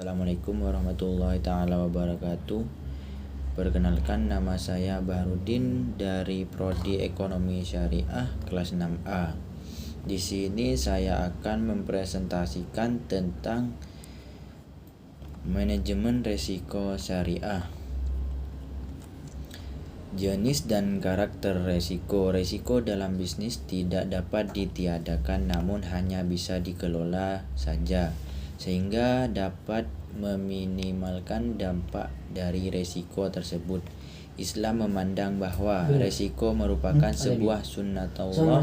Assalamualaikum warahmatullahi taala wabarakatuh. Perkenalkan, nama saya Bahrudin dari Prodi Ekonomi Syariah kelas 6A. Di sini saya akan mempresentasikan tentang manajemen risiko syariah. Jenis dan karakter risiko. Risiko dalam bisnis tidak dapat ditiadakan, namun hanya bisa dikelola saja, sehingga dapat meminimalkan dampak dari risiko tersebut. Islam memandang bahwa risiko merupakan sebuah sunnatullah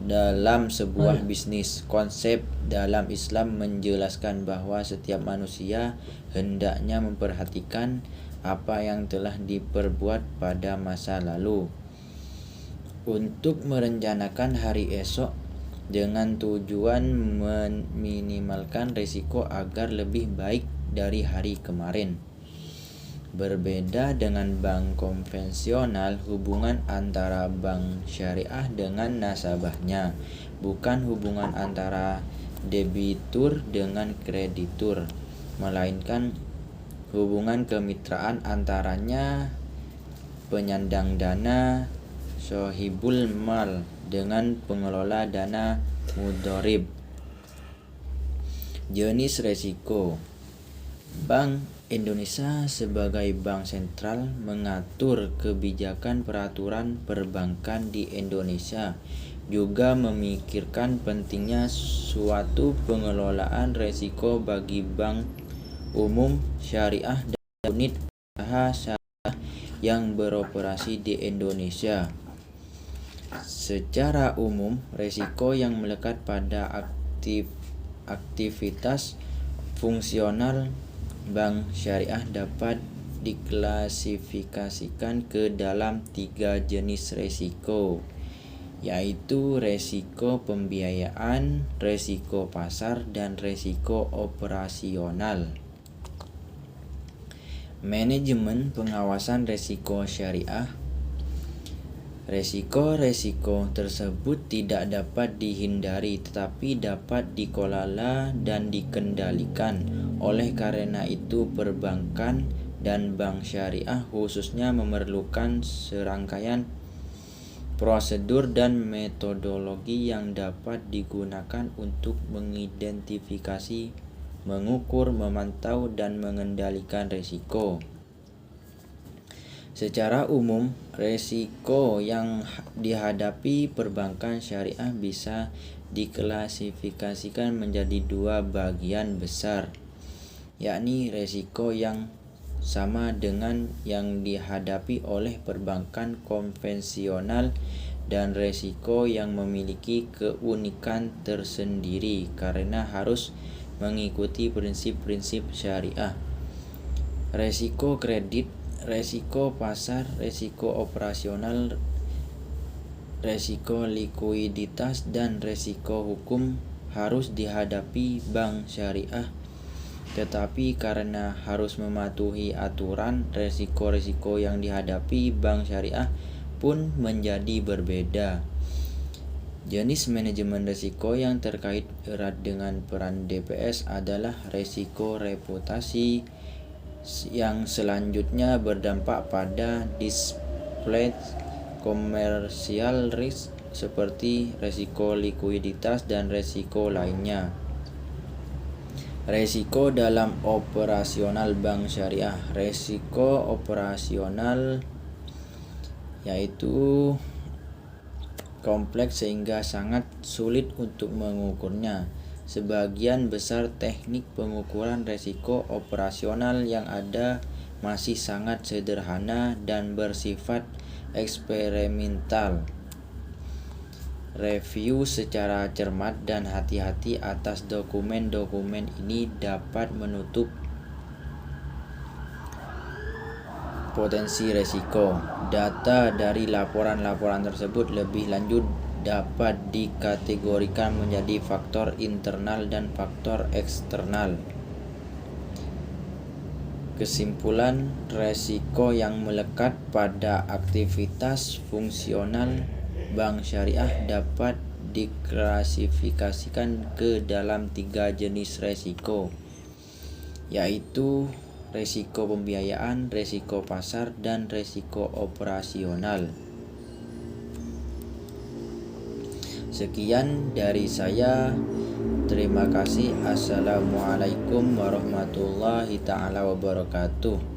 dalam sebuah bisnis. Konsep dalam Islam menjelaskan bahwa setiap manusia hendaknya memperhatikan apa yang telah diperbuat pada masa lalu untuk merencanakan hari esok dengan tujuan meminimalkan risiko agar lebih baik dari hari kemarin. Berbeda dengan bank konvensional, hubungan antara bank syariah dengan nasabahnya bukan hubungan antara debitur dengan kreditur, melainkan hubungan kemitraan antaranya penyandang dana sohibul mal dengan pengelola dana mudharib. Jenis risiko. Bank Indonesia sebagai bank sentral mengatur kebijakan peraturan perbankan di Indonesia, juga memikirkan pentingnya suatu pengelolaan risiko bagi bank umum syariah dan unit usaha syariah yang beroperasi di Indonesia. Secara umum, risiko yang melekat pada aktivitas fungsional bank syariah dapat diklasifikasikan ke dalam 3 jenis risiko, yaitu risiko pembiayaan, risiko pasar, dan risiko operasional. Manajemen pengawasan risiko syariah. Risiko-risiko tersebut tidak dapat dihindari tetapi dapat dikelola dan dikendalikan. Oleh karena itu, perbankan dan bank syariah khususnya memerlukan serangkaian prosedur dan metodologi yang dapat digunakan untuk mengidentifikasi, mengukur, memantau, dan mengendalikan risiko. Secara umum, risiko yang dihadapi perbankan syariah bisa diklasifikasikan menjadi 2 bagian besar, yakni risiko yang sama dengan yang dihadapi oleh perbankan konvensional dan risiko yang memiliki keunikan tersendiri karena harus mengikuti prinsip-prinsip syariah. Risiko kredit, risiko pasar, risiko operasional, risiko likuiditas, dan risiko hukum harus dihadapi bank syariah. Tetapi karena harus mematuhi aturan, risiko-risiko yang dihadapi bank syariah pun menjadi berbeda. Jenis manajemen risiko yang terkait erat dengan peran DPS adalah risiko reputasi, yang selanjutnya berdampak pada displayed commercial risk seperti risiko likuiditas dan risiko lainnya. Risiko dalam operasional bank syariah. Risiko operasional yaitu kompleks sehingga sangat sulit untuk mengukurnya. Sebagian besar teknik pengukuran risiko operasional yang ada masih sangat sederhana dan bersifat eksperimental. Review secara cermat dan hati-hati atas dokumen-dokumen ini dapat menutup potensi risiko. Data dari laporan-laporan tersebut lebih lanjut dapat dikategorikan menjadi faktor internal dan faktor eksternal. Kesimpulan, risiko yang melekat pada aktivitas fungsional bank syariah dapat diklasifikasikan ke dalam 3 jenis risiko, yaitu resiko pembiayaan, resiko pasar, dan resiko operasional. Sekian dari saya. Terima kasih. Assalamualaikum warahmatullahi ta'ala wabarakatuh.